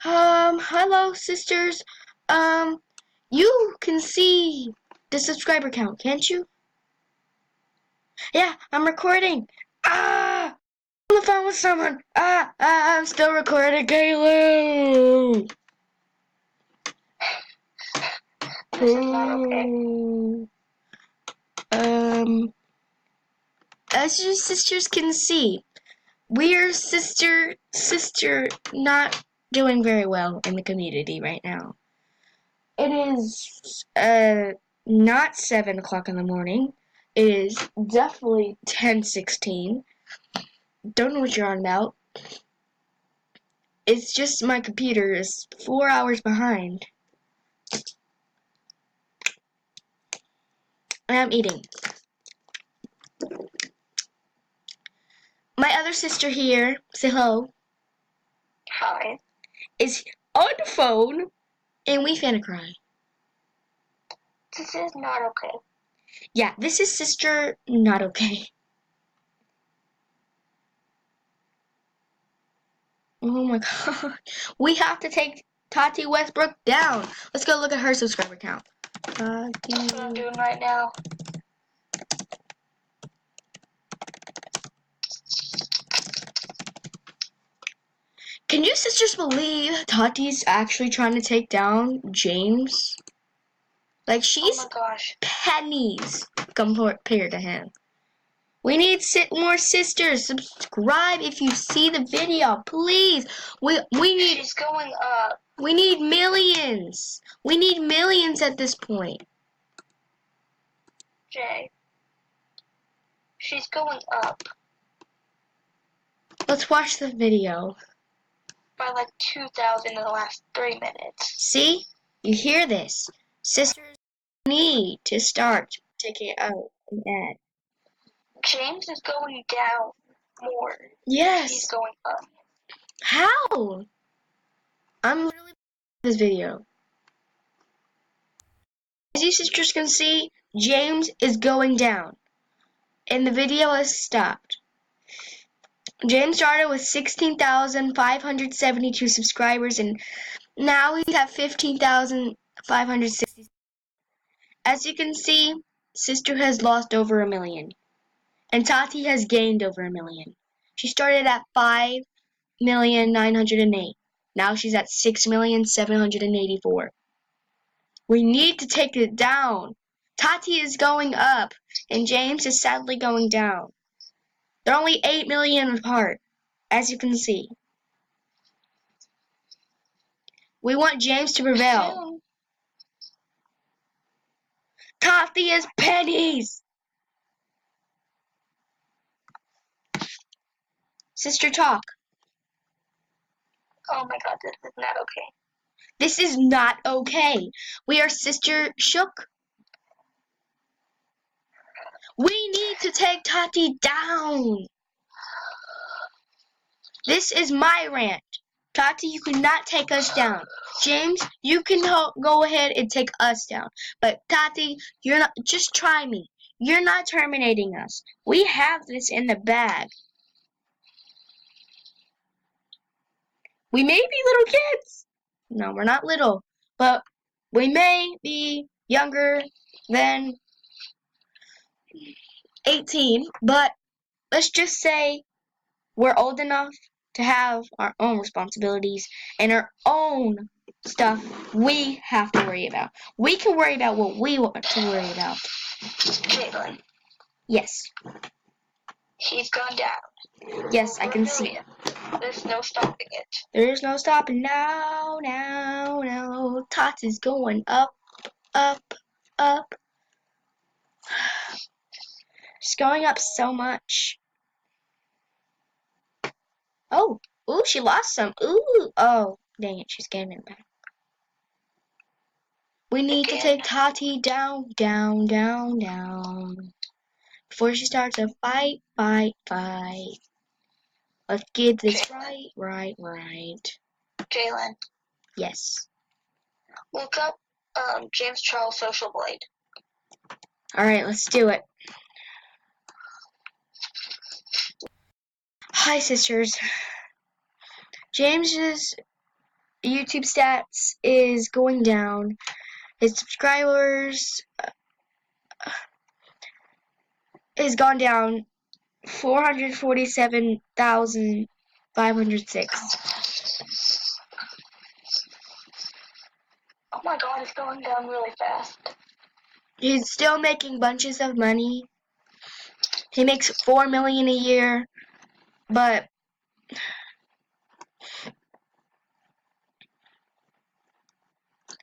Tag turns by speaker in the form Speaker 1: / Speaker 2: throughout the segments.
Speaker 1: Hello, sisters. You can see the subscriber count, can't you? Yeah, I'm recording. I'm on the phone with someone. I'm still recording, Kayla.
Speaker 2: This is not okay.
Speaker 1: As you sisters can see, we're sister not doing very well in the community right now. It is not 7 o'clock in the morning. It is definitely 10:16. Don't know what you're on about. It's just my computer is 4 hours behind. And I'm eating. My other sister here, say hello,
Speaker 2: Hi.
Speaker 1: is on the phone, and we finna cry.
Speaker 2: This is not okay.
Speaker 1: Yeah, this is sister not okay. Oh my god. We have to take Tati Westbrook down. Let's go look at her subscriber count.
Speaker 2: That's what I'm doing right now.
Speaker 1: Can you sisters believe Tati's actually trying to take down James? Like, she's
Speaker 2: Oh my gosh.
Speaker 1: pennies compared to him. We need more sisters. Subscribe if you see the video, please. We need.
Speaker 2: She's going up.
Speaker 1: We need millions. We need millions at this point.
Speaker 2: Jay. She's going up
Speaker 1: Let's watch the video.
Speaker 2: by like 2,000 in the last 3 minutes.
Speaker 1: See? You hear this? Sisters need to start taking out an ad.
Speaker 2: James is going down more.
Speaker 1: Yes.
Speaker 2: He's going up.
Speaker 1: How? I'm literally this video. As you sisters can see, James is going down. And the video has stopped. James started with 16,572 subscribers, and now we have 15,560. As you can see, Sister has lost over 1 million. And Tati has gained over 1 million. She started at 5,908,000. Now she's at 6,784,000. We need to take it down. Tati is going up, and James is sadly going down. They're only 8 million apart, as you can see. We want James to prevail.
Speaker 2: Soon.
Speaker 1: Tati is pennies. Sister, talk.
Speaker 2: Oh my god, this is not okay.
Speaker 1: This is not okay. We are sister shook. We need to take Tati down. This is my rant. Tati, you cannot take us down. James, you can go ahead and take us down. But Tati, you're not. Just try me. You're not terminating us. We have this in the bag. We may be little kids. No, we're not little. But we may be younger than 18. But let's just say we're old enough to have our own responsibilities and our own stuff we have to worry about. We can worry about what we want to worry about.
Speaker 2: Jalen.
Speaker 1: Yes.
Speaker 2: He's gone down.
Speaker 1: Yes, I can see it.
Speaker 2: There's no stopping it.
Speaker 1: There's no stopping now. Tati's going up, up, up. She's going up so much. Oh, ooh, she lost some. Ooh, oh, dang it, she's gaining it back. We need to take Tati down, down, down, down. Before she starts a fight. Let's get this right.
Speaker 2: Jalen.
Speaker 1: Yes.
Speaker 2: Look up James Charles Social Blade.
Speaker 1: Alright, let's do it. Hi, sisters. James is YouTube stats is going down. His subscribers has gone down 447,506.
Speaker 2: Oh my god, it's going down really fast.
Speaker 1: He's still making bunches of money. He makes $4 million a year, but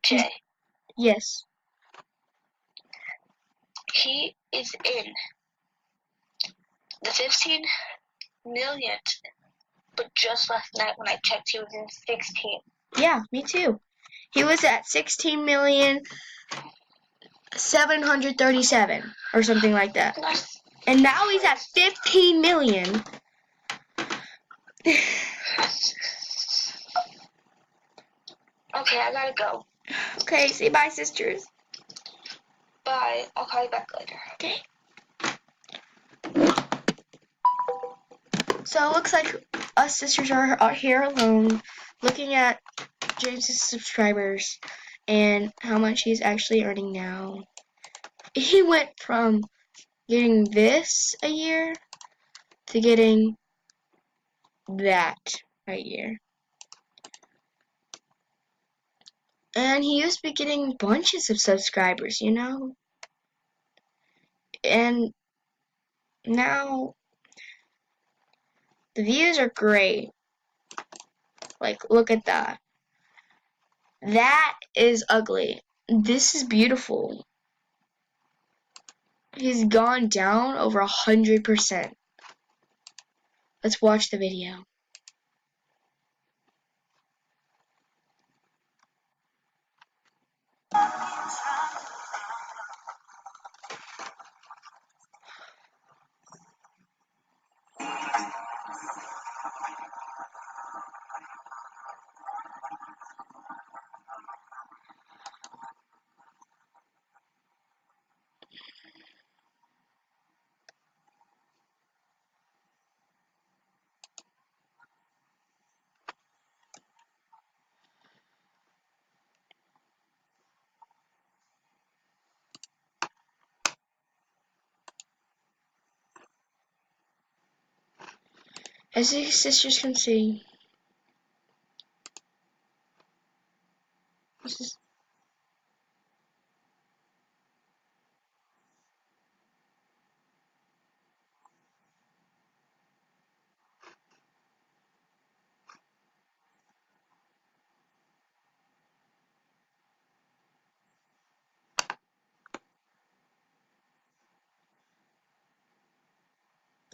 Speaker 2: Jay,
Speaker 1: yes,
Speaker 2: he is in the 15 millionth, but just last night when I checked, he was in 16.
Speaker 1: yeah, me too. He was at 16,737,000 or something like that, and now he's at 15 million.
Speaker 2: Okay, I gotta go.
Speaker 1: Okay, say bye, sisters.
Speaker 2: Bye. I'll call you back later.
Speaker 1: Okay. So it looks like us sisters are here alone, looking at James's subscribers and how much he's actually earning now. He went from getting this a year to getting that a year. And he used to be getting bunches of subscribers, you know? And now the views are great. Like, look at that. That is ugly. This is beautiful. He's gone down over 100%. Let's watch the video. As you sisters can see, this is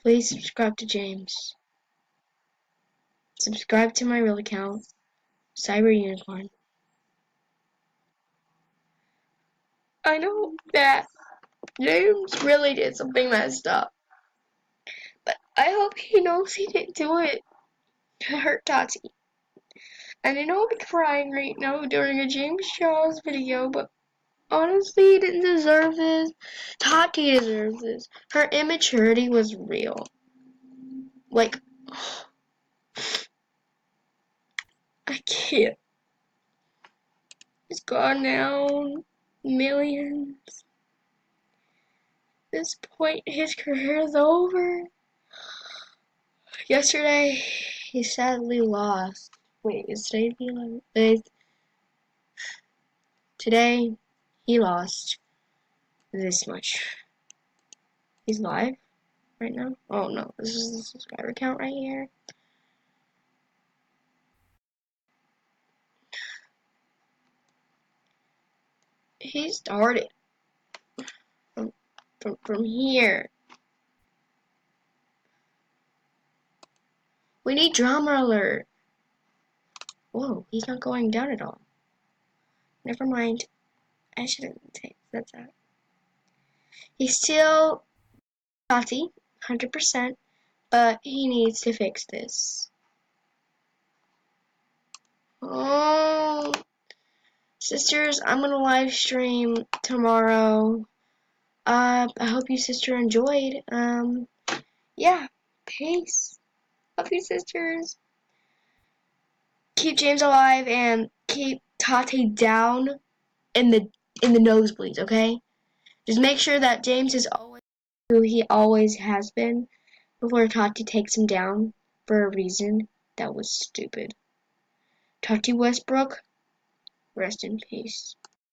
Speaker 1: please subscribe to James. Subscribe to my real account, Cyber Unicorn. I know that James really did something messed up, but I hope he knows he didn't do it to hurt Tati. And I know I'm crying right now during a James Charles video, but honestly, he didn't deserve this. Tati deserves this. Her immaturity was real. Like, I can't. It's gone down millions. At this point, his career is over. Yesterday, he sadly lost. Wait, is today the 11th? Today, he lost this much. He's live right now? Oh no, this is the subscriber count right here. He started from here. We need drama alert. Whoa, he's not going down at all. Never mind. I shouldn't take that out. He's still Tati, 100%, but he needs to fix this. Oh, sisters, I'm gonna live stream tomorrow. I hope you sister enjoyed. Yeah, peace. Love you, sisters. keep James alive and keep Tati down in the nosebleeds, okay? Just make sure that James is always who he always has been before Tati takes him down for a reason that was stupid. Tati Westbrook, rest in peace.